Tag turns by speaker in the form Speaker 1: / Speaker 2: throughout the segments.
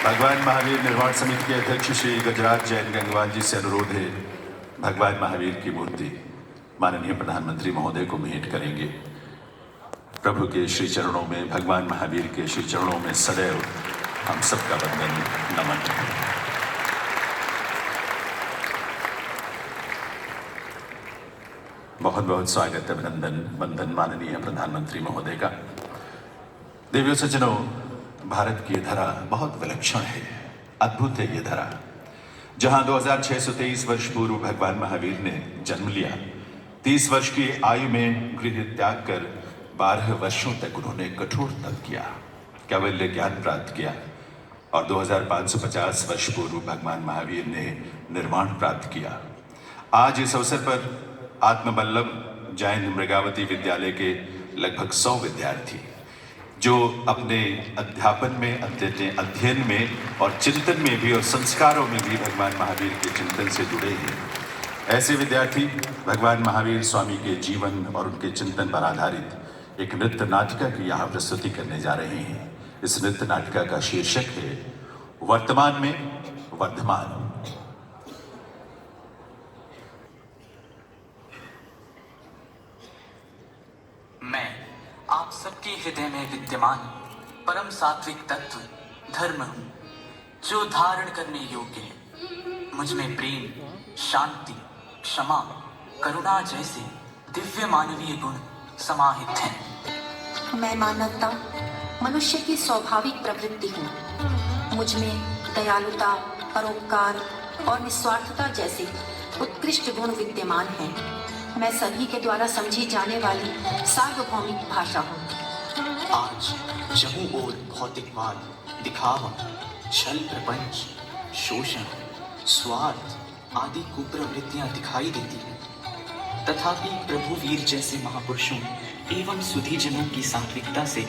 Speaker 1: भगवान महावीर निर्माण समिति के अध्यक्ष श्री गजराज जैन गंगवाल जी से अनुरोध है, भगवान महावीर की मूर्ति माननीय प्रधानमंत्री महोदय को भेंट करेंगे। प्रभु के श्री चरणों में, भगवान महावीर के श्री चरणों में सदैव हम सबका वंदन नमन है। बहुत बहुत स्वागत, अभिनंदन, वंदन माननीय प्रधानमंत्री महोदय का। देवियों सज्जनों, भारत की धरा बहुत विलक्षण है, अद्भुत है ये धरा, जहां 2623 वर्ष पूर्व भगवान महावीर ने जन्म लिया। 30 वर्ष की आयु में गृह त्याग कर 12 वर्षों तक उन्होंने कठोर तप किया, कैवल्य ज्ञान प्राप्त किया और 2550 वर्ष पूर्व भगवान महावीर ने निर्वाण प्राप्त किया। आज इस अवसर पर आत्मवल्लभ जैन मृगावती विद्यालय के लगभग 100 विद्यार्थी जो अपने अध्यापन में, अध्ययन में और चिंतन में भी और संस्कारों में भी भगवान महावीर के चिंतन से जुड़े हैं, ऐसे विद्यार्थी भगवान महावीर स्वामी के जीवन और उनके चिंतन पर आधारित एक नृत्य नाटिका की यहाँ प्रस्तुति करने जा रहे हैं। इस नृत्य नाटिका का शीर्षक है वर्तमान में वर्धमान।
Speaker 2: मैं आप सबके हृदय में विद्यमान परम सात्विक तत्व धर्म हूं, जो धारण करने योग्य है। मुझ में प्रेम, शांति, क्षमा, करुणा जैसे दिव्य मानवीय गुण समाहित हैं।
Speaker 3: मैं मानवता, मनुष्य की स्वाभाविक प्रवृत्ति हूँ। मुझ में दयालुता, परोपकार और निस्वार्थता जैसे उत्कृष्ट गुण विद्यमान हैं। मैं सभी के द्वारा समझी जाने वाली सार्वभौमिक भाषा हूँ।
Speaker 2: आज जहूं ओर भौतिकवाद, दिखावा, छल प्रपंच, शोषण, स्वार्थ आदि कुप्रवृत्तियां दिखाई देती हैं, तथापि प्रभु वीर जैसे महापुरुषों एवं सुधी जनों की सात्विकता से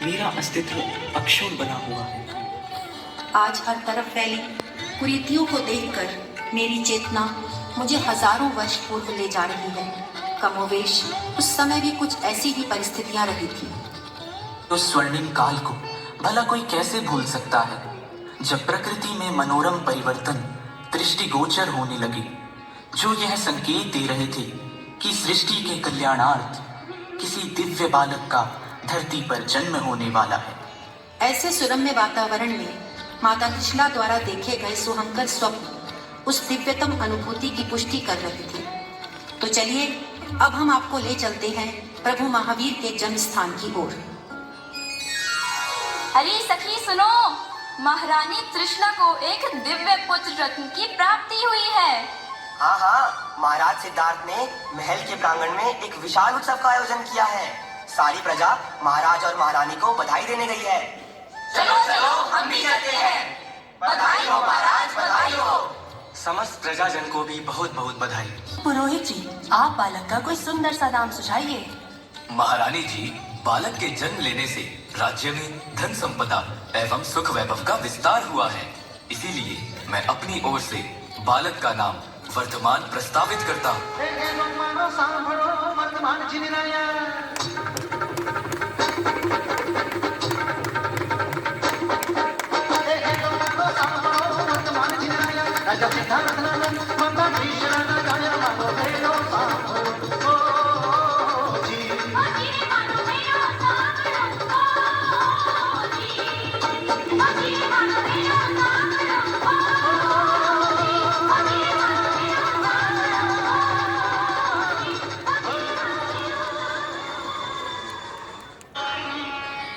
Speaker 2: मेरा अस्तित्व अक्षुण्ण बना हुआ है।
Speaker 3: आज हर तरफ फैली कुरीतियों को देखकर मेरी चेतना मुझे हजारों वर्ष पूर्व ले जा रही है। कमोवेश उस समय भी कुछ ऐसी ही परिस्थितियां रही थी।
Speaker 2: तो स्वर्णिम काल को भला कोई कैसे भूल सकता है, जब प्रकृति में मनोरम परिवर्तन दृष्टिगोचर होने लगे, जो यह संकेत दे रहे थे कि सृष्टि के कल्याणार्थ किसी दिव्य बालक का धरती पर जन्म होने वाला है।
Speaker 3: ऐसे सुरम्य वातावरण में माता त्रिशला द्वारा देखे गए सुहंकर स्वप्न उस दिव्यतम अनुभूति की पुष्टि कर रही थी। तो चलिए अब हम आपको ले चलते हैं प्रभु महावीर के जन्म स्थान की ओर।
Speaker 4: अरे सखी सुनो, महारानी त्रिशला को एक दिव्य पुत्र रत्न की प्राप्ति हुई है।
Speaker 5: हाँ हाँ, महाराज सिद्धार्थ ने महल के प्रांगण में एक विशाल उत्सव का आयोजन किया है। सारी प्रजा महाराज और महारानी को बधाई देने गई है।
Speaker 4: चलो चलो हम भी चलते हैं। बधाई हो महाराज, बधाई हो।
Speaker 2: समस्त प्रजाजन को भी बहुत बहुत बधाई।
Speaker 6: पुरोहित जी, आप बालक का कोई सुंदर सा नाम सुझाइए।
Speaker 7: महारानी जी, बालक के जन्म लेने से राज्य में धन संपदा एवं सुख वैभव का विस्तार हुआ है, इसीलिए मैं अपनी ओर से बालक का नाम वर्धमान प्रस्तावित करता हूँ।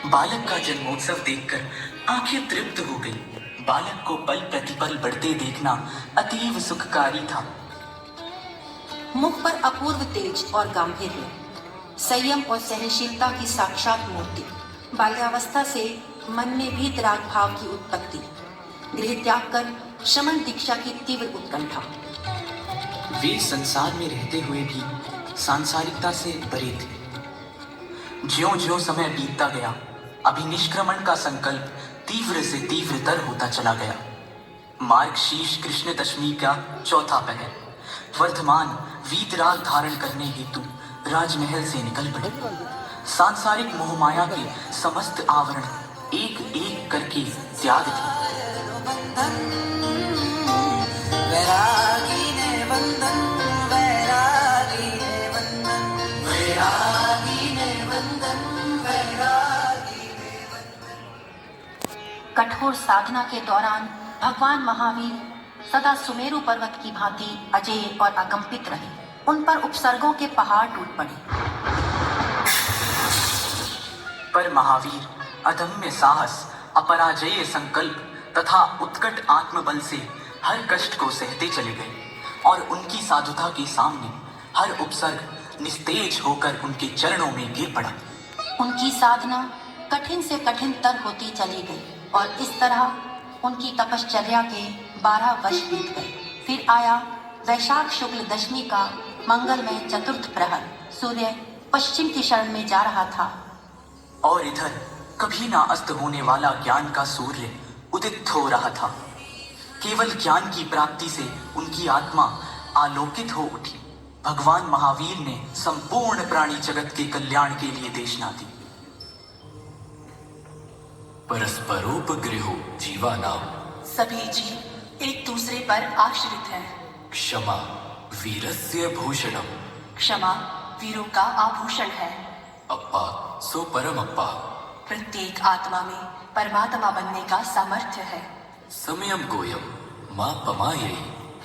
Speaker 2: बालक का जन्मोत्सव देखकर आंखें तृप्त हो गई। बालक को पल प्रतिपल बढ़ते देखना अतीव सुखकारी था।
Speaker 3: मुख पर अपूर्व तेज और गांभीर्य, संयम और सहनशीलता की साक्षात मूर्ति। बाल्यावस्था से मन में भीतराग भाव की उत्पत्ति, गृह त्याग कर श्रमण दीक्षा की तीव्र उत्कंठा।
Speaker 2: वे संसार में रहते हुए भी सांसारिकता से परे थे। ज्यों ज्यों समय बीतता गया, अभिनिष्क्रमण का संकल्प तीव्र से तीव्रतर होता चला गया। मार्गशीर्ष कृष्ण दशमी का चौथा पहर, वर्धमान वीतराग धारण करने हेतु राजमहल से निकल पड़े। सांसारिक मोहमाया के समस्त आवरण एक एक करके त्याग दिए। वंदन वैरागी ने वंदन वैरागी ने वंदन वैरागी ने वंदन वैरागी ने
Speaker 3: कठोर साधना के दौरान भगवान महावीर सदा सुमेरु पर्वत की भांति अजेय और अकंपित रहे। उन पर उपसर्गों के पहाड़ टूट पड़े।
Speaker 2: पर महावीर अदम्य साहस, अपराजेय संकल्प तथा उत्कट आत्मबल से हर कष्ट को सहते चले गए और उनकी साधुता के सामने हर उपसर्ग निस्तेज होकर उनके चरणों में गिर पड़ा।
Speaker 3: उनकी साधना कठिन से कठिनतर होती चली गई और इस तरह उनकी तपश्चर्या के 12 वर्ष बीत गए। फिर आया वैशाख शुक्ल दशमी का मंगलमय चतुर्थ प्रहर। सूर्य पश्चिम की शरण में जा रहा था
Speaker 2: और इधर कभी ना अस्त होने वाला ज्ञान का सूर्य उदित हो रहा था। केवल ज्ञान की प्राप्ति से उनकी आत्मा आलोकित हो उठी। भगवान महावीर ने संपूर्ण प्राणी जगत के कल्याण के लिए देशना दी।
Speaker 7: परस्परोपगृहो जीवानाम
Speaker 6: सभी जीव एक दूसरे पर आश्रित हैं।
Speaker 7: क्षमा वीरस्य भूषणम
Speaker 6: क्षमा वीरों का आभूषण है।
Speaker 7: अप्पा सो परम अप्पा
Speaker 6: प्रत्येक आत्मा में परमात्मा बनने का सामर्थ्य है।
Speaker 7: समयम गोयम माँ पमाये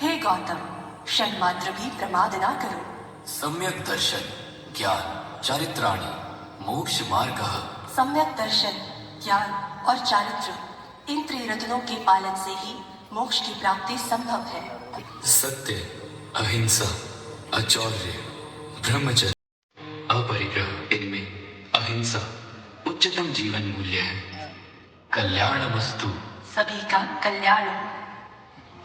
Speaker 6: हे गौतम, क्षण मात्र भी प्रमाद ना करो।
Speaker 7: सम्यक दर्शन ज्ञान चारित्राणि मोक्ष मार्ग
Speaker 6: सम्यक दर्शन, ज्ञान और चारित्र, इन त्रिरत्नों के पालन से ही मोक्ष की प्राप्ति संभव है।
Speaker 7: सत्य, अहिंसा, अचौर्य, ब्रह्मचर्य, अपरिग्रह, इनमें अहिंसा उच्चतम जीवन मूल्य है। कल्याणमस्तु
Speaker 6: सभी का कल्याण।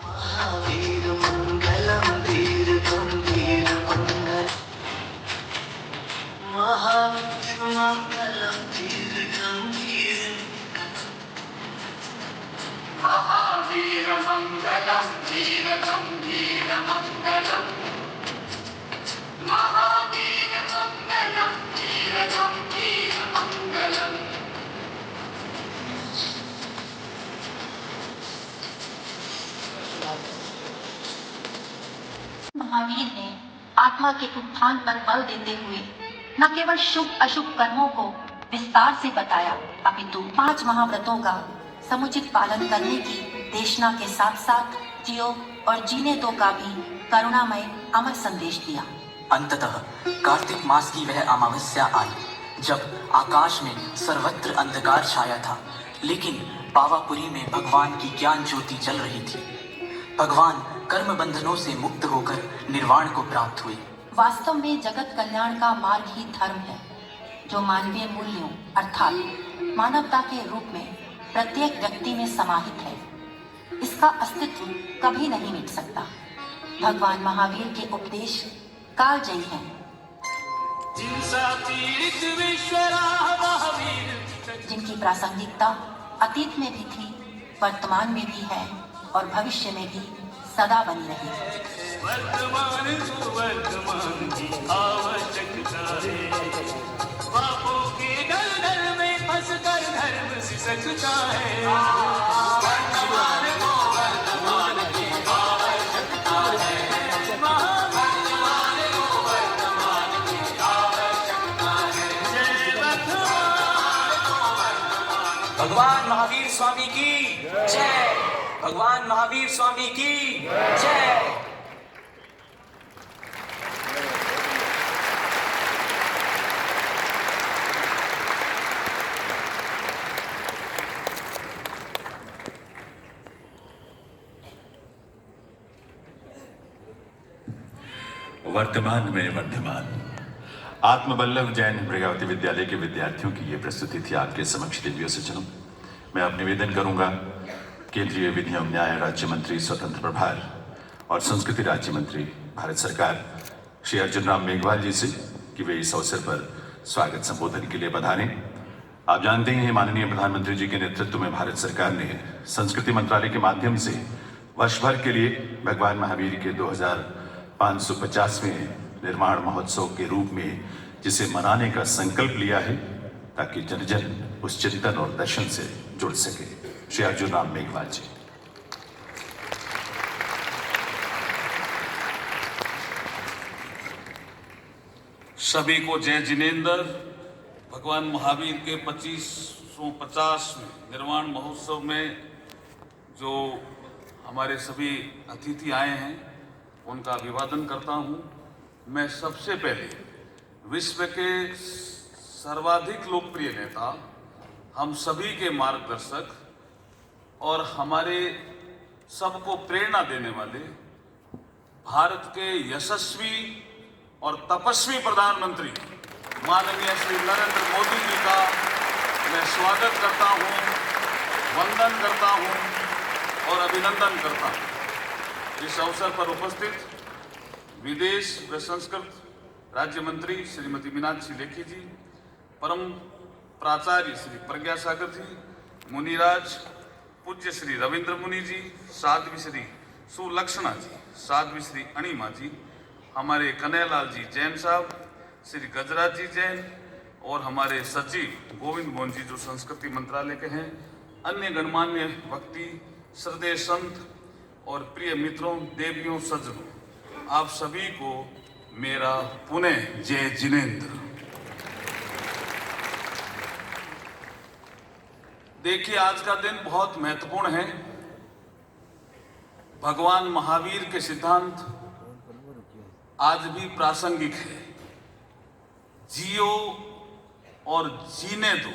Speaker 2: महावीर मंगलम धीर गंभीर मंगल महावीर मंगलम धीर गंभीर महावीर मंगलम धीर गंभीर मंगलम महावीर मंगलम धीर गंभीर मंगलम।
Speaker 3: महावीर ने आत्मा के उत्थान पर बल देते हुए न केवल शुभ अशुभ कर्मों को विस्तार से बताया, अपितु 5 महाव्रतों का समुचित पालन करने की देशना के साथ साथ जियो और जीने दो का भी करुणामय अमर संदेश दिया।
Speaker 2: अंततः कार्तिक मास की वह अमावस्या आई जब आकाश में सर्वत्र अंधकार छाया था, लेकिन पावापुरी में भगवान की ज्ञान ज्योति जल रही थी। भगवान कर्म बंधनों से मुक्त होकर निर्वाण को प्राप्त हुए।
Speaker 3: वास्तव में जगत कल्याण का मार्ग ही धर्म है, जो मानवीय मूल्यों अर्थात मानवता के रूप में प्रत्येक व्यक्ति में समाहित है। इसका अस्तित्व कभी नहीं मिट सकता। भगवान महावीर के उपदेश कालजयी हैं। जिनकी प्रासंगिकता अतीत में भी थी, वर्तमान में भी है और भविष्य में भी सदा बनी रहेगी।
Speaker 8: वर्तमान की आवश्यकता है, पापों के दलदल में फंसकर धर्म सिसकता है। वर्तमान की आवश्यकता है, वर्तमान की आवश्यकता है। जय
Speaker 5: भगवान महावीर स्वामी की जय। भगवान महावीर स्वामी की जय।
Speaker 1: वर्तमान में वर्धमान। आत्मबल्लभ जैन प्रज्ञावती विद्यालय के विद्यार्थियों की ये प्रस्तुति थी आपके समक्ष। दिव्य सज्जनों, मैं अब निवेदन करूंगा केंद्रीय विधि एवं न्याय राज्य मंत्री स्वतंत्र प्रभार और संस्कृति राज्य मंत्री भारत सरकार श्री अर्जुन राम मेघवाल जी से कि वे इस अवसर पर स्वागत संबोधन के लिए पधारें। आप जानते ही हैं माननीय प्रधानमंत्री जी के नेतृत्व में भारत सरकार ने संस्कृति मंत्रालय के माध्यम से वर्ष भर के लिए भगवान महावीर के 2550वें निर्माण महोत्सव के रूप में जिसे मनाने का संकल्प लिया है, ताकि जन जन उस चिंतन और दर्शन से जुड़ सके। श्री अर्जुन राम मेघवाल जी।
Speaker 9: सभी को जय जिनेंद्र। भगवान महावीर के 2550वें निर्वाण महोत्सव में जो हमारे सभी अतिथि आए हैं उनका अभिवादन करता हूं। मैं सबसे पहले विश्व के सर्वाधिक लोकप्रिय नेता, हम सभी के मार्गदर्शक और हमारे सबको प्रेरणा देने वाले भारत के यशस्वी और तपस्वी प्रधानमंत्री माननीय श्री नरेंद्र मोदी जी का मैं स्वागत करता हूं, वंदन करता हूं और अभिनंदन करता हूं। इस अवसर पर उपस्थित विदेश व संस्कृत राज्य मंत्री श्रीमती मीनाक्षी लेखी जी, परम प्राचार्य श्री प्रज्ञा सागर जी, मुनिराज पूज्य श्री रविंद्र मुनि जी, साध्वी श्री सुलक्षणा जी, साध्वी श्री अणिमा जी, हमारे कन्हैयालाल जी जैन साहब, श्री गजराज जी जैन और हमारे सचिव गोविंद मोहन जी जो संस्कृति मंत्रालय के हैं, अन्य गणमान्य व्यक्ति, श्रद्धेय संत और प्रिय मित्रों, देवियों, सज्जनों, आप सभी को मेरा पुनः जय जिनेंद्र। देखिए, आज का दिन बहुत महत्वपूर्ण है। भगवान महावीर के सिद्धांत आज भी प्रासंगिक है। जियो और जीने दो,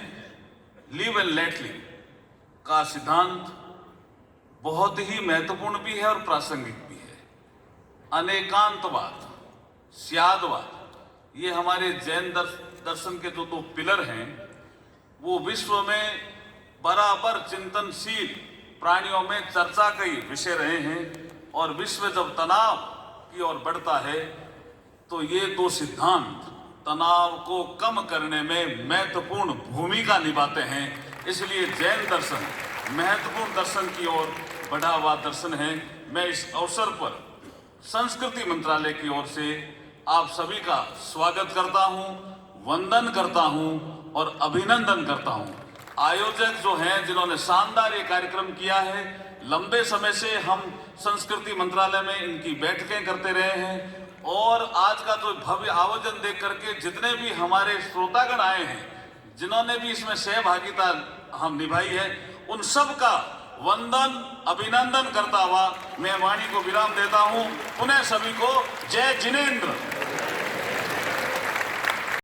Speaker 9: लिव एंड लेट लिव का सिद्धांत बहुत ही महत्वपूर्ण भी है और प्रासंगिक भी है। अनेकांतवाद, स्यादवाद, ये हमारे जैन दर्शन के जो दो पिलर हैं, वो विश्व में बराबर चिंतनशील प्राणियों में चर्चा के विषय रहे हैं। और विश्व जब तनाव की ओर बढ़ता है तो ये दो सिद्धांत तनाव को कम करने में महत्वपूर्ण भूमिका निभाते हैं। इसलिए जैन दर्शन महत्वपूर्ण दर्शन की ओर बढ़ा हुआ दर्शन है। मैं इस अवसर पर संस्कृति मंत्रालय की ओर से आप सभी का स्वागत करता हूं, वंदन करता हूं और अभिनंदन करता हूं। आयोजक जो हैं, जिन्होंने शानदार ये कार्यक्रम किया है, लंबे समय से हम संस्कृति मंत्रालय में इनकी बैठकें करते रहे हैं और आज का जो भव्य आयोजन देख करके जितने भी हमारे श्रोतागण आए हैं, जिन्होंने भी इसमें सहभागिता हम निभाई है, उन सब का वंदन अभिनंदन करता हुआ मैं वाणी को विराम देता हूं। पुनः सभी को जय जिनेंद्र।